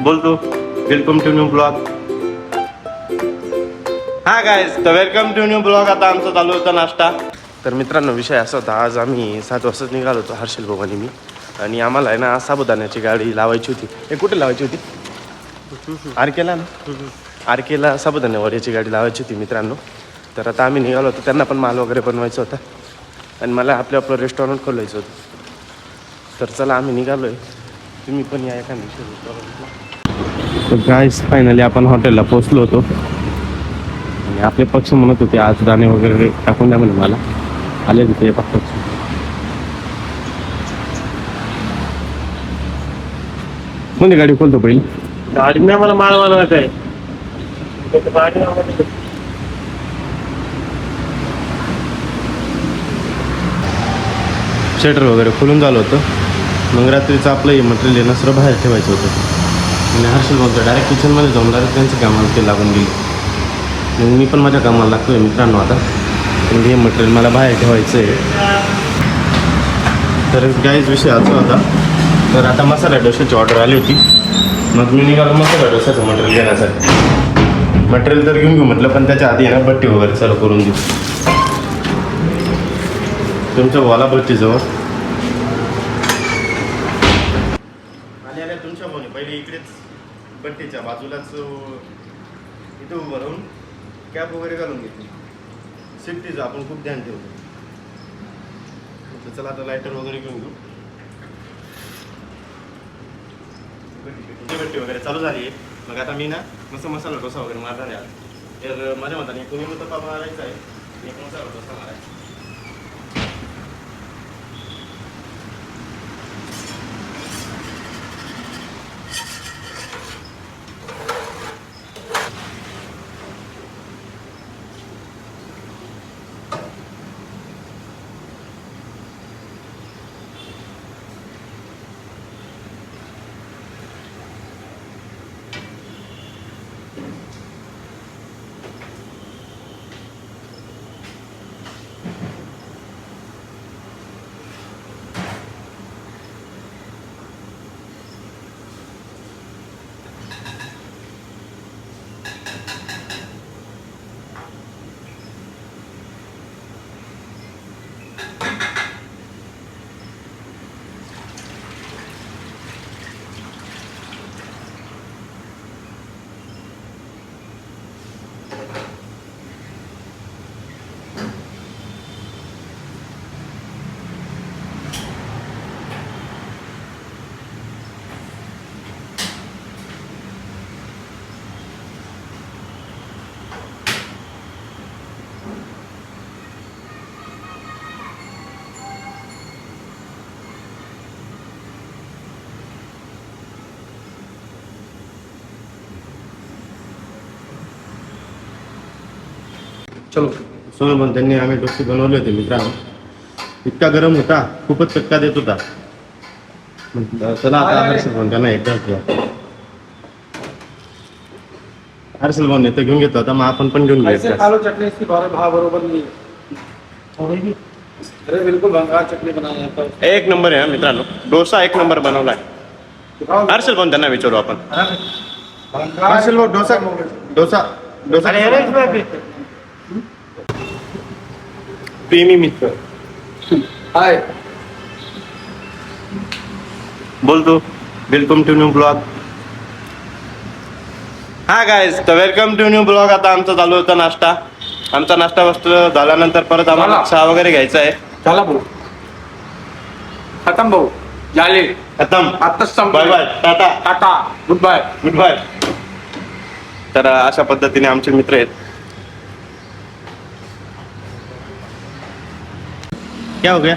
बोलतो welcome to new blog. हा guys, तर वेलकम टू न्यू ब्लॉग. आता आमचा चालू होता नाश्ता. तर मित्रांनो, विषय असा होता, आज आम्ही 7 वाजताच निघालो होतो, हर्षल भाऊ आणि मी. आणि आम्हाला आहे ना साबुदाण्याची गाडी लावायची होती. हे कुठे लावायची होती? आरकेला ना, आरकेला साबुदाणा वड्याची गाडी लावायची होती मित्रांनो. तर आता आम्ही निघालो होतो, त्यांना पण माल वगैरे बनवायचा होता आणि मला आपलं रेस्टॉरंट खोलायचं होतं. तर चला आम्ही निघालो आहे, तुम्ही पण या एका रेस्टॉरंटला. तर गाईस, फायनली आपण हॉटेलला पोचलो होतो आणि आपले पक्ष म्हणत होते आज दाणे वगैरे टाकून द्या म्हणे. मला आले तिथे पक्ष. कोणती गाडी खोलतो पहिली? गाडी नाही, मला माल बनवायचा आहे. शटर वगैरे खोलून झालं होतं. मग रात्रीचं आपलं हे मटेरियल आहे ना सर्व बाहेर ठेवायचं होतं आणि हर्षल बोलतो डायरेक्ट किचनमध्ये जाऊन डायरेक्ट त्यांच्या कामाला ते लागून गेले. मग मी पण माझ्या कामाला लागतोय मित्रांनो आता. पण हे मटेरियल मला बाहेर ठेवायचं आहे. तर काहीच विषय असा होता. तर आता मसाला डोशाची ऑर्डर आली होती. मग मी निघालो मसाला डोशाचं मटेरियल घेण्यासाठी. मटेरियल तर घेऊन घेऊ म्हटलं, पण त्याच्या आधी आहे ना बट्टी वगैरे चालू करून देऊ. तुमच्या वाला भट्टीजवळ आणि तुमच्या फोन पहिले इकडेच बट्टीच्या बाजूलाच इथं उभं राहून कॅप वगैरे घालून घेतली. सेफ्टीचं आपण खूप ध्यान ठेवतो. चला आता लायटर वगैरे घेऊन घेऊ. बट्टी वगैरे चालू झाली आहे. मग आता मी ना मस्त मसाला डोसा वगैरे मारणार आहे. तर माझ्या मताने कोणी उत्तप्पा मारायचा आहे, एक मसाला डोसा मारायचा. चलो सोनू पण त्यांनी आम्ही डोसे बनवले होते मित्रांनो. इतका गरम होता, खूपच चटका देत होता. चला आता हर्षल भाऊ त्यांना एकदा हर्षल भाऊ तर घेऊन घेतो आता. मग आपण पण घेऊन घ्यायचं. चटनी इसकी भाव बरोबर नहीं है. अरे बिल्कुल भंगार चटनी बनाया है. एक नंबर आहे मित्रांनो, डोसा एक नंबर बनवलाय. हर्षल भाऊ त्यांना विचारू आपण. हर्षल भाऊ डोसा डोसा डोसा प्रेमी मित्र. हाय, बोलतो वेलकम टू न्यू ब्लॉग. हा गाईज, तर वेलकम टू न्यू ब्लॉग. आता आमचा चालू होता नाश्ता. आमचा नाश्ता वस्त झाल्यानंतर परत आम्हाला चहा वगैरे घ्यायचा आहे. चला भाऊ, खत्म भाऊ, झाले खतम. आताच bye bye, tata tata, goodbye. Goodbye. तर अशा पद्धतीने आमचे मित्र आहेत. क्या हो गया?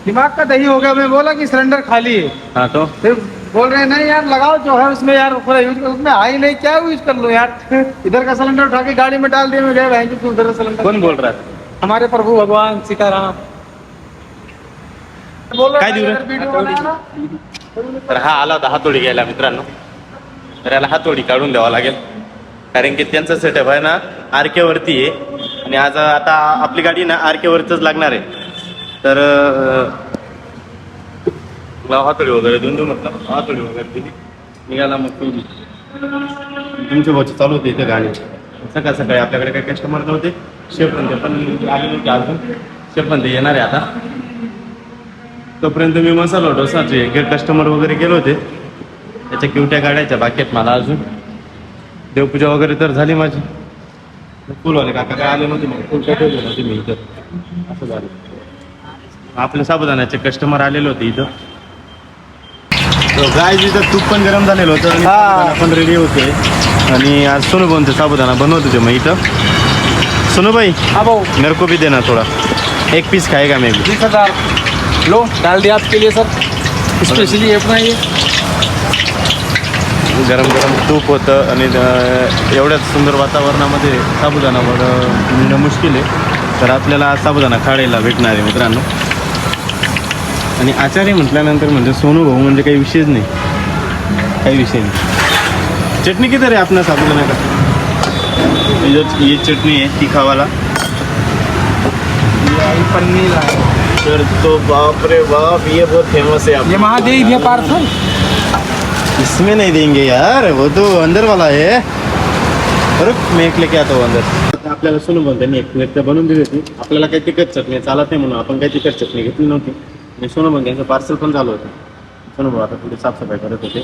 दिमाग का दही हो गया. मैं बोला कि सिलेंडर खाली है, हाँ तो फिर बोल रहे हैं नहीं यार लगाओ जो है उसमें यार पूरा यूज करो. उसमें आई नहीं, क्या यूज कर लो यार. इधर का सिलेंडर उठा के गाड़ी में डाल दिए. मैं गए बहन जी, उधर सिलेंडर. कौन बोल रहा था? हमारे प्रभु भगवान सीताराम बोल काय देऊ रे? Video banana. तर हा आला होता हातोडी घ्यायला मित्रांनो. तर याला हातोडी काढून द्यावा लागेल, कारण की त्यांचा सेटअप आहे ना आरके वरती आहे. आणि आज आता आपली गाडी ना आरके वरतीच लागणार आहे. तर हातोडी वगैरे देऊन देऊ म्हटलं. हातोडी वगैरे दिली. निघाला मग तू तुमच्या भाऊचे चालू होते इथे गाणे सकाळ सकाळी आपल्याकडे काही कस्टमर नव्हते शेफपर्यंत पण आले नव्हते अजून शेफपर्यंत येणार आहे आता तोपर्यंत मी मसाला डोसाचे एक कस्टमर वगैरे गेले होते त्याच्या किवट्या गाड्याच्या बाकीत मला अजून देवपूजा वगैरे तर झाली माझी फुलवाले काका काय आले नव्हते मग फुल ठेवले नव्हते मी इथं असं झालं आपल्या साबुदाण्याचे कस्टमर आलेले होते इथं गाय तिथं तूप पण गरम झालेलं होतं आणि साबुदाणा पण रेडी होते आणि आज सोनू बनते साबुदाणा बनवत होते मग इथं सोनू भाई हाँ भाऊ मेरे को भी देना थोड़ा एक पीस खाएगा मैं भी 20,000 लो डाल दिया आपके लिए सर स्पेशली अपना ये गरम गरम तूप होतं आणि एवढ्याच सुंदर वातावरणामध्ये साबुदाणा मिळणं मुश्किल आहे तर आपल्याला साबुदाणा खायला भेटणार आहे मित्रांनो आणि आचार्य म्हटल्यानंतर म्हणजे सोनू भाऊ म्हणजे काही विषयच नाही काही विषय नाही चटणी किधर आहे आपला साबुदाणा का ये चटणी आहे तीखावाला पनीर तर तो बाप रे बाप ये बहुत फेमस है ये महादेव ये पार्सल इसमें नहीं देंगे यार वो तो अंदर वाला है रुक मैं एक लेके आता हूँ अंदर आपल्याला सोनू भाऊ त्यांनी एक प्लेट बनवून दिली होती आपल्याला काही तिखट चटणी चालत नाही म्हणून आपण काही तिखट चटणी घेतली नव्हती आणि सोनू भाऊ यांचं पार्सल पण झालं होतं सोनू भाऊ आता थोडी साफसफाई करत होते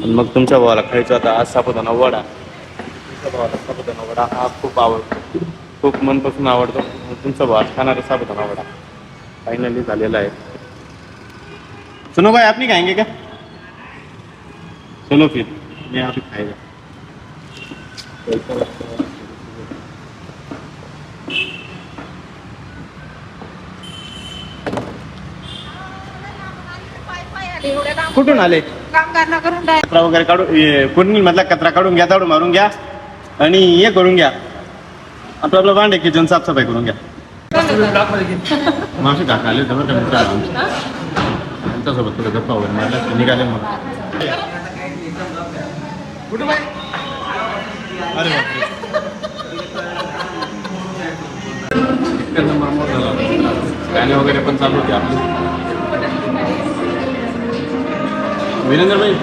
आणि मग तुमच्या भावाला खायचं आता आज साबुदाणा वडा तुमच्या भावाला साबुदाणा वडा हा खूप आवडतो खूप मनपासून आवडतो तुमचा भाव खाणारा साबुदाणा वडा फायनली झालेला आहे सुनो भाई आप नहीं खाएंगे क्या चलो फिर मैं आप ही खाएगा कुठून आले कामगार करून कचरा वगैरे काढून कुठून मधला कचरा काढून घ्या झाडू मारून घ्या आणि हे करून घ्या आपलं आपलं भांडे किचन साफसफाई करून घ्या मावशी काका आले होते बरं का मित्रांनो आमच्या त्यांच्यासोबत थोडं गप्पा वगैरे मारल्या निघाले मग अरे बापरे गाणे वगैरे पण चालू होते आपले वीरेंद्र भाई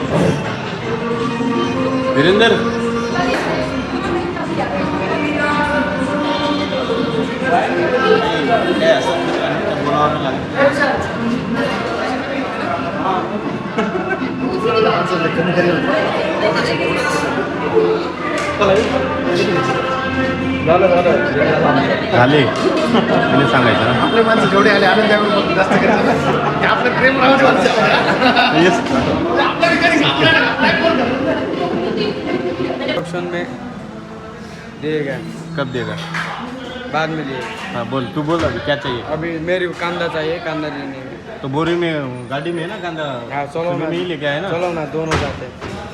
वीरेंद्र झाले तिने सांगायचं ना आपले माणसं जेवढे आले आनंद जास्त करायचं आपलं प्रेम ऑप्शन में देगा कब देगा बाद में दिएगा हाँ बोल तू बोल अभी क्या चाहिए अभी मेरे को कांदा चाहिए कांदा लेने में तो बोरी में गाड़ी में है ना कांदा हाँ चलो सुबह में ही लेके आए ना चलो ना दोनों जाते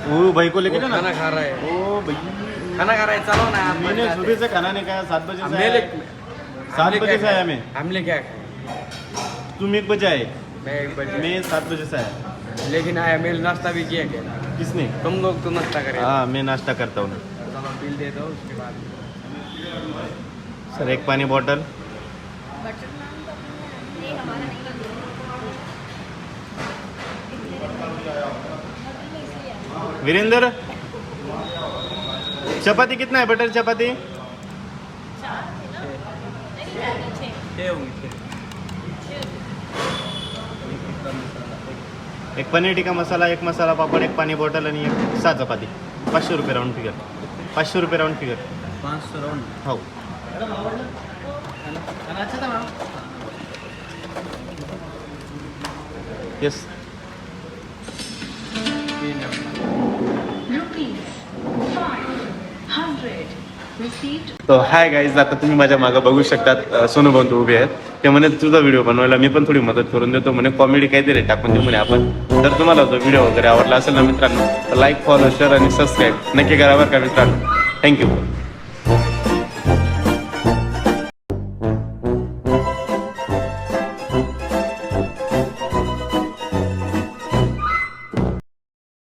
वो भाई को लेके वो जाना खाना खा रहा है ओ भाई खाना खा रहा है चलो ना मैंने सुबह से खाना नहीं खाया 7 बजे से हमने आया। 7 बजे से आया मैं हमने क्या खाया तुम 1 बजे आए मैं 1 बजे मैं 7 बजे से आया लेकिन आया मैंने नाश्ता भी किया क्या किसने तुम लोग तो नाश्ता करें हाँ मैं नाश्ता करता हूँ चलो बिल दे दो उसके बाद सर एक पानी बॉटल वीरेंद्र चपाती कितना है बटर चपाती एक पनीर टिक्का मसाला एक मसाला पापड एक पाणी बॉटल आणि एक 6 चपाती 500 रुपये राऊंड फिगर 500 रुपये राऊंड फिगर 500 राउंड हो येस तो हाय गाईज आता तुम्ही माझ्या मागं बघू शकतात सोनू भाऊ उभे आहेत ते म्हणे तुझा व्हिडिओ बनवायला मी पण थोडी मदत करून देतो म्हणे कॉमेडी काहीतरी टाकून देऊ म्हणे आपण जर तुम्हाला तो व्हिडिओ वगैरे आवडला असेल ना मित्रांनो तर लाईक फॉलो शेअर आणि सबस्क्राईब नक्की करा बरं का मित्रांनो थँक्यू